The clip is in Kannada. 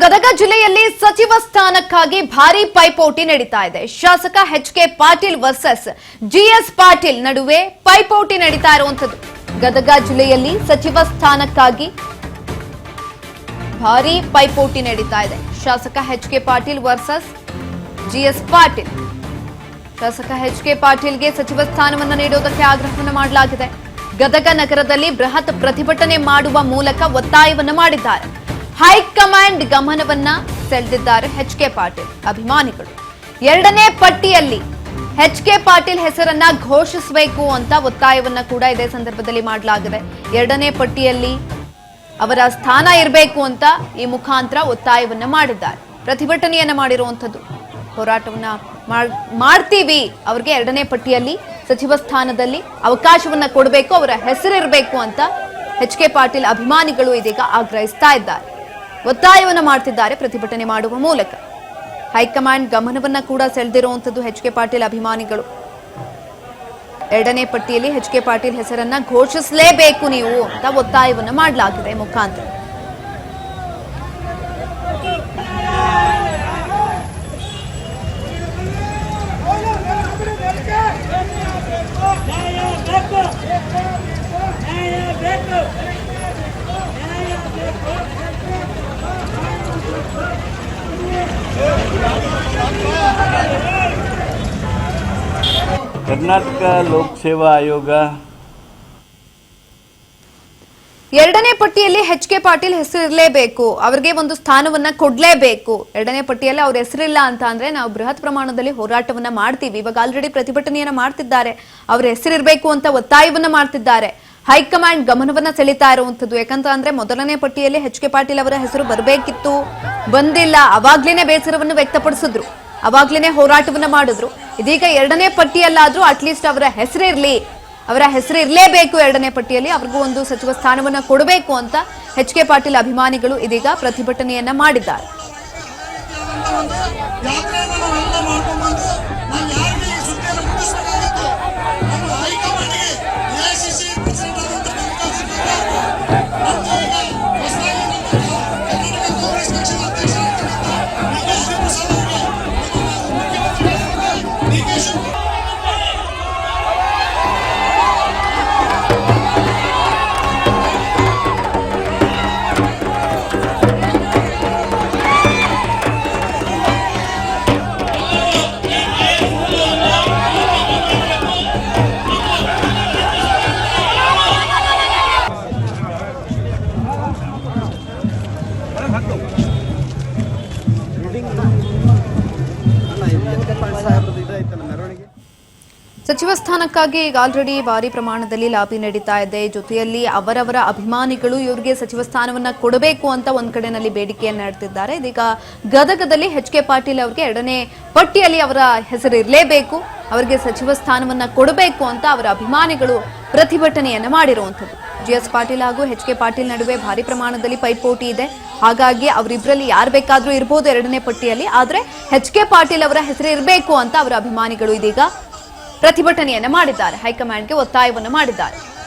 ಗದಗ ಜಿಲ್ಲೆಯಲ್ಲಿ ಸಚಿವ ಸ್ಥಾನಕ್ಕಾಗಿ ಭಾರಿ ಪೈಪೋಟಿ ನಡೀತಾ ಇದೆ. ಶಾಸಕ HK. Patil versus GS Patil ನಡುವೆ ಪೈಪೋಟಿ ನಡೀತಾ ಇರುವಂತದ್ದು. ಗದಗ ಜಿಲ್ಲೆಯಲ್ಲಿ ಸಚಿವ ಸ್ಥಾನಕ್ಕಾಗಿ ಭಾರಿ ಪೈಪೋಟಿ ನಡೀತಾ ಇದೆ. ಶಾಸಕ HK. Patil versus GS Patil. ಶಾಸಕ ಎಚ್.ಕೆ. ಪಾಟೀಲ್ಗೆ ಸಚಿವ ಸ್ಥಾನವನ್ನು ನೀಡುವುದಕ್ಕೆ ಆಗ್ರಹವನ್ನು ಮಾಡಲಾಗಿದೆ. ಗದಗ ನಗರದಲ್ಲಿ ಬೃಹತ್ ಪ್ರತಿಭಟನೆ ಮಾಡುವ ಮೂಲಕ ಒತ್ತಾಯವನ್ನು ಮಾಡಿದ್ದಾರೆ. ಹೈಕಮಾಂಡ್ ಗಮನವನ್ನ ಸೆಳೆದಿದ್ದಾರೆ ಎಚ್.ಕೆ. ಪಾಟೀಲ್ ಅಭಿಮಾನಿಗಳು. ಎರಡನೇ ಪಟ್ಟಿಯಲ್ಲಿ ಎಚ್.ಕೆ. ಪಾಟೀಲ್ ಹೆಸರನ್ನ ಘೋಷಿಸಬೇಕು ಅಂತ ಒತ್ತಾಯವನ್ನ ಕೂಡ ಇದೇ ಸಂದರ್ಭದಲ್ಲಿ ಮಾಡಲಾಗಿದೆ. ಎರಡನೇ ಪಟ್ಟಿಯಲ್ಲಿ ಅವರ ಸ್ಥಾನ ಇರಬೇಕು ಅಂತ ಈ ಮುಖಾಂತರ ಒತ್ತಾಯವನ್ನ ಮಾಡಿದ್ದಾರೆ. ಪ್ರತಿಭಟನೆಯನ್ನ ಮಾಡಿರುವಂತದ್ದು, ಹೋರಾಟವನ್ನ ಮಾಡ್ತೀವಿ, ಅವ್ರಿಗೆ ಎರಡನೇ ಪಟ್ಟಿಯಲ್ಲಿ ಸಚಿವ ಸ್ಥಾನದಲ್ಲಿ ಅವಕಾಶವನ್ನ ಕೊಡಬೇಕು, ಅವರ ಹೆಸರಿರಬೇಕು ಅಂತ ಎಚ್.ಕೆ. ಪಾಟೀಲ್ ಅಭಿಮಾನಿಗಳು ಇದೀಗ ಆಗ್ರಹಿಸ್ತಾ ಇದ್ದಾರೆ, ಒತ್ತಾಯವನ್ನು ಮಾಡ್ತಿದ್ದಾರೆ ಪ್ರತಿಭಟನೆ ಮಾಡುವ ಮೂಲಕ. ಹೈಕಮಾಂಡ್ ಗಮನವನ್ನ ಕೂಡ ಸೆಳೆದಿರುವಂತದ್ದು ಎಚ್.ಕೆ. ಪಾಟೀಲ್ ಅಭಿಮಾನಿಗಳು. ಎರಡನೇ ಪಟ್ಟಿಯಲ್ಲಿ ಎಚ್.ಕೆ. ಪಾಟೀಲ್ ಹೆಸರನ್ನ ಘೋಷಿಸಲೇಬೇಕು ನೀವು ಅಂತ ಒತ್ತಾಯವನ್ನು ಮಾಡಲಾಗಿದೆ ಮುಖಾಂತರ. ಕರ್ನಾಟಕ ಲೋಕಸೇವಾ ಆಯೋಗ ಎರಡನೇ ಪಟ್ಟಿಯಲ್ಲಿ ಎಚ್.ಕೆ. ಪಾಟೀಲ್ ಹೆಸರಿರಲೇಬೇಕು, ಅವರಿಗೆ ಒಂದು ಸ್ಥಾನವನ್ನ ಕೊಡ್ಲೇಬೇಕು. ಎರಡನೇ ಪಟ್ಟಿಯಲ್ಲಿ ಅವ್ರ ಹೆಸರಿಲ್ಲ ಅಂತ ಅಂದ್ರೆ ನಾವು ಬೃಹತ್ ಪ್ರಮಾಣದಲ್ಲಿ ಹೋರಾಟವನ್ನ ಮಾಡ್ತೀವಿ. ಇವಾಗ ಆಲ್ರೆಡಿ ಪ್ರತಿಭಟನೆಯನ್ನ ಮಾಡ್ತಿದ್ದಾರೆ, ಅವ್ರ ಹೆಸರಿರಬೇಕು ಅಂತ ಒತ್ತಾಯವನ್ನ ಮಾಡ್ತಿದ್ದಾರೆ. ಹೈಕಮಾಂಡ್ ಗಮನವನ್ನ ಸೆಳೀತಾ ಇರುವಂತದ್ದು. ಯಾಕಂತ ಅಂದ್ರೆ ಮೊದಲನೇ ಪಟ್ಟಿಯಲ್ಲಿ ಎಚ್.ಕೆ. ಪಾಟೀಲ್ ಅವರ ಹೆಸರು ಬರಬೇಕಿತ್ತು, ಬಂದಿಲ್ಲ. ಅವಾಗ್ಲೇನೆ ಬೇಸರವನ್ನು ವ್ಯಕ್ತಪಡಿಸಿದ್ರು, ಅವಾಗ್ಲೇನೆ ಹೋರಾಟವನ್ನ ಮಾಡಿದ್ರು. ಇದೀಗ ಎರಡನೇ ಪಟ್ಟಿಯಲ್ಲಾದ್ರೂ ಅಟ್ಲೀಸ್ಟ್ ಅವರ ಹೆಸರಿರ್ಲಿ, ಅವರ ಹೆಸರು ಇರಲೇಬೇಕು ಎರಡನೇ ಪಟ್ಟಿಯಲ್ಲಿ, ಅವ್ರಿಗೂ ಒಂದು ಸಚಿವ ಸ್ಥಾನವನ್ನ ಕೊಡಬೇಕು ಅಂತ ಎಚ್.ಕೆ. ಪಾಟೀಲ್ ಅಭಿಮಾನಿಗಳು ಇದೀಗ ಪ್ರತಿಭಟನೆಯನ್ನ ಮಾಡಿದ್ದಾರೆ. ಸಚಿವ ಸ್ಥಾನಕ್ಕಾಗಿ ಈಗ ಆಲ್ರೆಡಿ ಭಾರಿ ಪ್ರಮಾಣದಲ್ಲಿ ಲಾಬಿ ನಡೀತಾ ಇದೆ. ಜೊತೆಯಲ್ಲಿ ಅವರವರ ಅಭಿಮಾನಿಗಳು ಇವರಿಗೆ ಸಚಿವ ಸ್ಥಾನವನ್ನ ಕೊಡಬೇಕು ಅಂತ ಒಂದ್ ಕಡೆನಲ್ಲಿ ಬೇಡಿಕೆಯನ್ನ ಇಡ್ತಿದ್ದಾರೆ. ಇದೀಗ ಗದಗದಲ್ಲಿ ಎಚ್.ಕೆ. ಪಾಟೀಲ್ ಅವರಿಗೆ ಎರಡನೇ ಪಟ್ಟಿಯಲ್ಲಿ ಅವರ ಹೆಸರು ಇರಲೇಬೇಕು, ಅವರಿಗೆ ಸಚಿವ ಸ್ಥಾನವನ್ನ ಕೊಡಬೇಕು ಅಂತ ಅವರ ಅಭಿಮಾನಿಗಳು ಪ್ರತಿಭಟನೆಯನ್ನ ಮಾಡಿರುವಂತದ್ದು. ಜಿಎಸ್ ಪಾಟೀಲ್ ಹಾಗೂ ಎಚ್.ಕೆ. ಪಾಟೀಲ್ ನಡುವೆ ಭಾರಿ ಪ್ರಮಾಣದಲ್ಲಿ ಪೈಪೋಟಿ ಇದೆ. ಹಾಗಾಗಿ ಅವರಿಬ್ಬರಲ್ಲಿ ಯಾರು ಬೇಕಾದ್ರೂ ಇರಬಹುದು ಎರಡನೇ ಪಟ್ಟಿಯಲ್ಲಿ, ಆದ್ರೆ ಎಚ್.ಕೆ. ಪಾಟೀಲ್ ಅವರ ಹೆಸರು ಇರಬೇಕು ಅಂತ ಅವರ ಅಭಿಮಾನಿಗಳು ಇದೀಗ ಪ್ರತಿಭಟನೆಯನ್ನ ಮಾಡಿದ್ದಾರೆ, ಹೈಕಮಾಂಡ್ಗೆ ಒತ್ತಾಯವನ್ನು ಮಾಡಿದ್ದಾರೆ.